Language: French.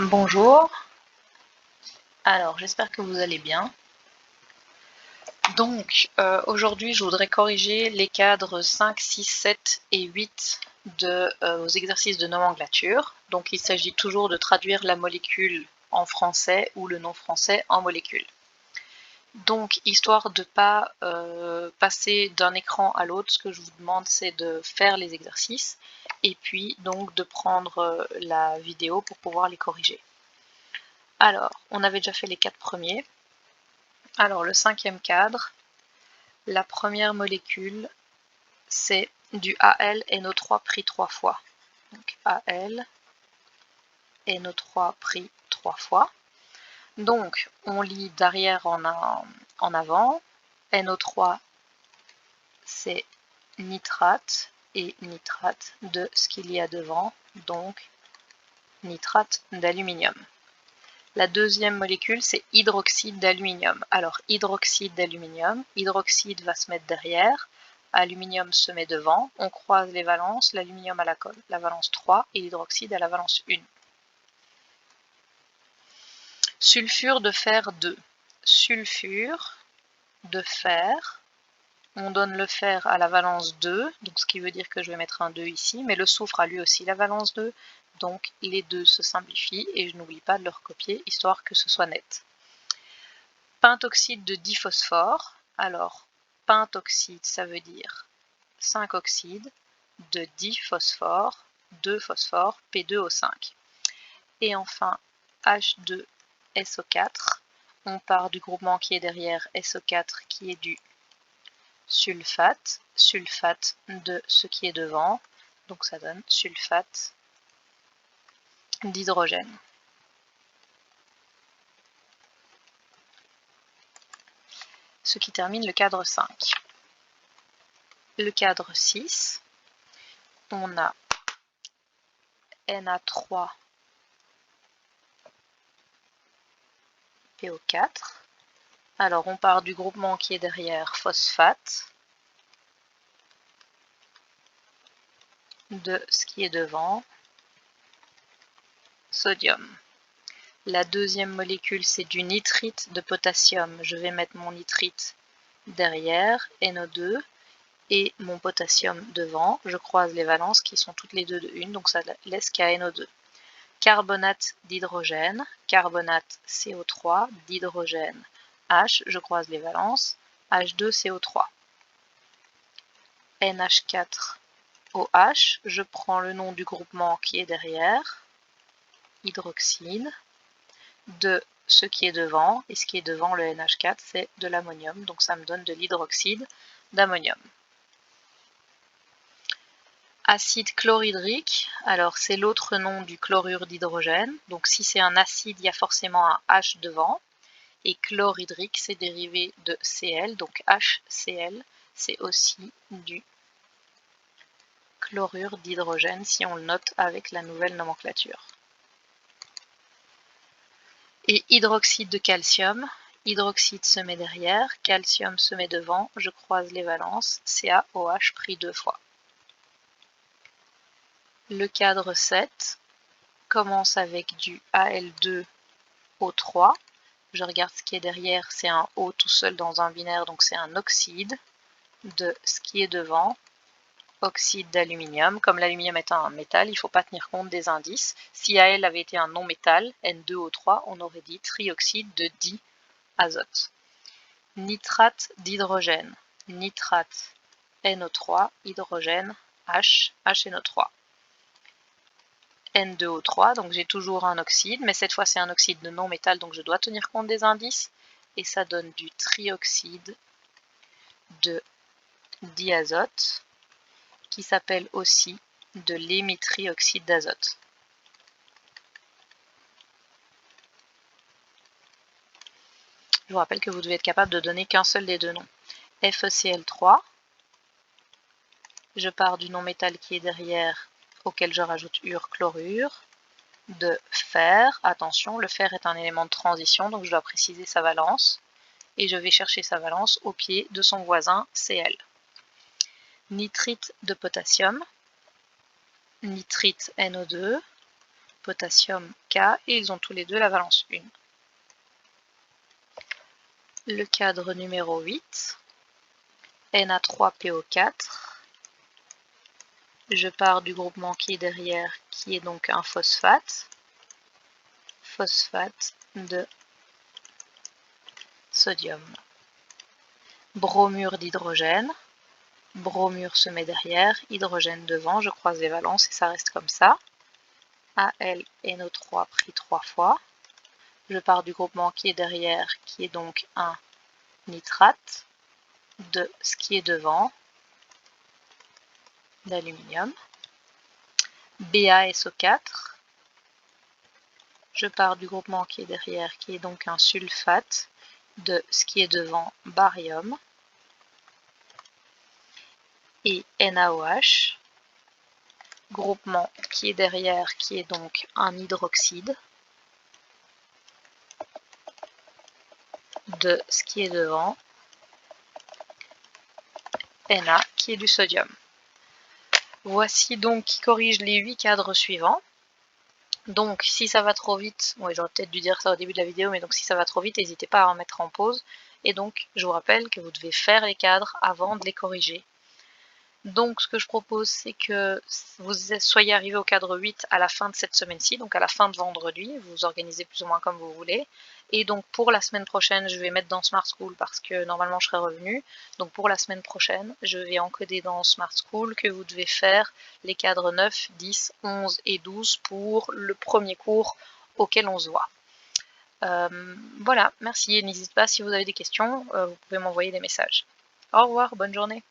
Bonjour, alors j'espère que vous allez bien. Donc aujourd'hui je voudrais corriger les cadres 5, 6, 7 et 8 aux exercices de nomenclature. Donc il s'agit toujours de traduire la molécule en français ou le nom français en molécule. Donc histoire de ne pas passer d'un écran à l'autre, ce que je vous demande c'est de faire les exercices et puis donc de prendre la vidéo pour pouvoir les corriger. Alors, on avait déjà fait les 4 premiers. Alors, le 5e cadre, la première molécule, c'est du AlNO3 pris 3 fois. Donc, AlNO3 pris 3 fois. Donc, on lit d'arrière en avant. NO3, c'est nitrate et nitrate de ce qu'il y a devant, donc nitrate d'aluminium. La deuxième molécule, c'est hydroxyde d'aluminium. Alors, hydroxyde d'aluminium, hydroxyde va se mettre derrière, aluminium se met devant, on croise les valences, l'aluminium à la valence 3 et l'hydroxyde à la valence 1. Sulfure de fer 2. Sulfure de fer, on donne le fer à la valence 2, donc ce qui veut dire que je vais mettre un 2 ici, mais le soufre a lui aussi la valence 2, donc les deux se simplifient et je n'oublie pas de le recopier histoire que ce soit net. Pentoxyde de diphosphore, alors pentoxyde ça veut dire 5 oxydes de diphosphore, 2 phosphore, P2O5. Et enfin H2SO4, on part du groupement qui est derrière SO4 qui est du sulfate, sulfate de ce qui est devant, donc ça donne sulfate d'hydrogène. Ce qui termine le cadre 5. Le cadre 6, on a Na3 PO4. Alors on part du groupement qui est derrière phosphate, de ce qui est devant, sodium. La deuxième molécule, c'est du nitrite de potassium. Je vais mettre mon nitrite derrière, NO2, et mon potassium devant. Je croise les valences qui sont toutes les deux de 1, donc ça laisse qu'à NO2. Carbonate d'hydrogène, carbonate CO3, d'hydrogène H, je croise les valences, H2CO3. NH4OH, je prends le nom du groupement qui est derrière, hydroxyde, de ce qui est devant, et ce qui est devant le NH4 c'est de l'ammonium, donc ça me donne de l'hydroxyde d'ammonium. Acide chlorhydrique, alors c'est l'autre nom du chlorure d'hydrogène, donc si c'est un acide il y a forcément un H devant, et chlorhydrique c'est dérivé de Cl, donc HCl c'est aussi du chlorure d'hydrogène si on le note avec la nouvelle nomenclature. Et hydroxyde de calcium, hydroxyde se met derrière, calcium se met devant, je croise les valences, CaOH pris 2 fois. Le cadre 7 commence avec du Al2O3, je regarde ce qui est derrière, c'est un O tout seul dans un binaire, donc c'est un oxyde de ce qui est devant, oxyde d'aluminium. Comme l'aluminium est un métal, il ne faut pas tenir compte des indices. Si Al avait été un non-métal, N2O3, on aurait dit trioxyde de diazote. Nitrate d'hydrogène, nitrate NO3, hydrogène H, HNO3. N2O3, donc j'ai toujours un oxyde, mais cette fois c'est un oxyde de non-métal, donc je dois tenir compte des indices, et ça donne du trioxyde de diazote, qui s'appelle aussi de l'hémitrioxyde d'azote. Je vous rappelle que vous devez être capable de donner qu'un seul des deux noms. FeCl3, je pars du non-métal qui est derrière, auquel je rajoute chlorure, de fer. Attention, le fer est un élément de transition, donc je dois préciser sa valence, et je vais chercher sa valence au pied de son voisin Cl. Nitrite de potassium, nitrite NO2, potassium K et ils ont tous les deux la valence 1. Le cadre numéro 8, Na3PO4. Je pars du groupement qui est derrière, qui est donc un phosphate. Phosphate de sodium. Bromure d'hydrogène. Bromure se met derrière, hydrogène devant, je croise les valences et ça reste comme ça. AlNO3 pris 3 fois. Je pars du groupement qui est derrière, qui est donc un nitrate de ce qui est devant, d'aluminium. BaSO4. Je pars du groupement qui est derrière, qui est donc un sulfate de ce qui est devant, barium. Et NaOH, groupement qui est derrière, qui est donc un hydroxyde de ce qui est devant, Na, qui est du sodium. Voici donc qui corrige les 8 cadres suivants. Donc si ça va trop vite, ouais, j'aurais peut-être dû dire ça au début de la vidéo, mais donc si ça va trop vite, n'hésitez pas à en mettre en pause. Et donc je vous rappelle que vous devez faire les cadres avant de les corriger. Donc ce que je propose, c'est que vous soyez arrivé au cadre 8 à la fin de cette semaine-ci, donc à la fin de vendredi, vous vous organisez plus ou moins comme vous voulez. Et donc pour la semaine prochaine, je vais mettre dans Smart School parce que normalement je serai revenue. Donc pour la semaine prochaine, je vais encoder dans Smart School que vous devez faire les cadres 9, 10, 11 et 12 pour le premier cours auquel on se voit. Voilà, merci et n'hésitez pas si vous avez des questions, vous pouvez m'envoyer des messages. Au revoir, bonne journée.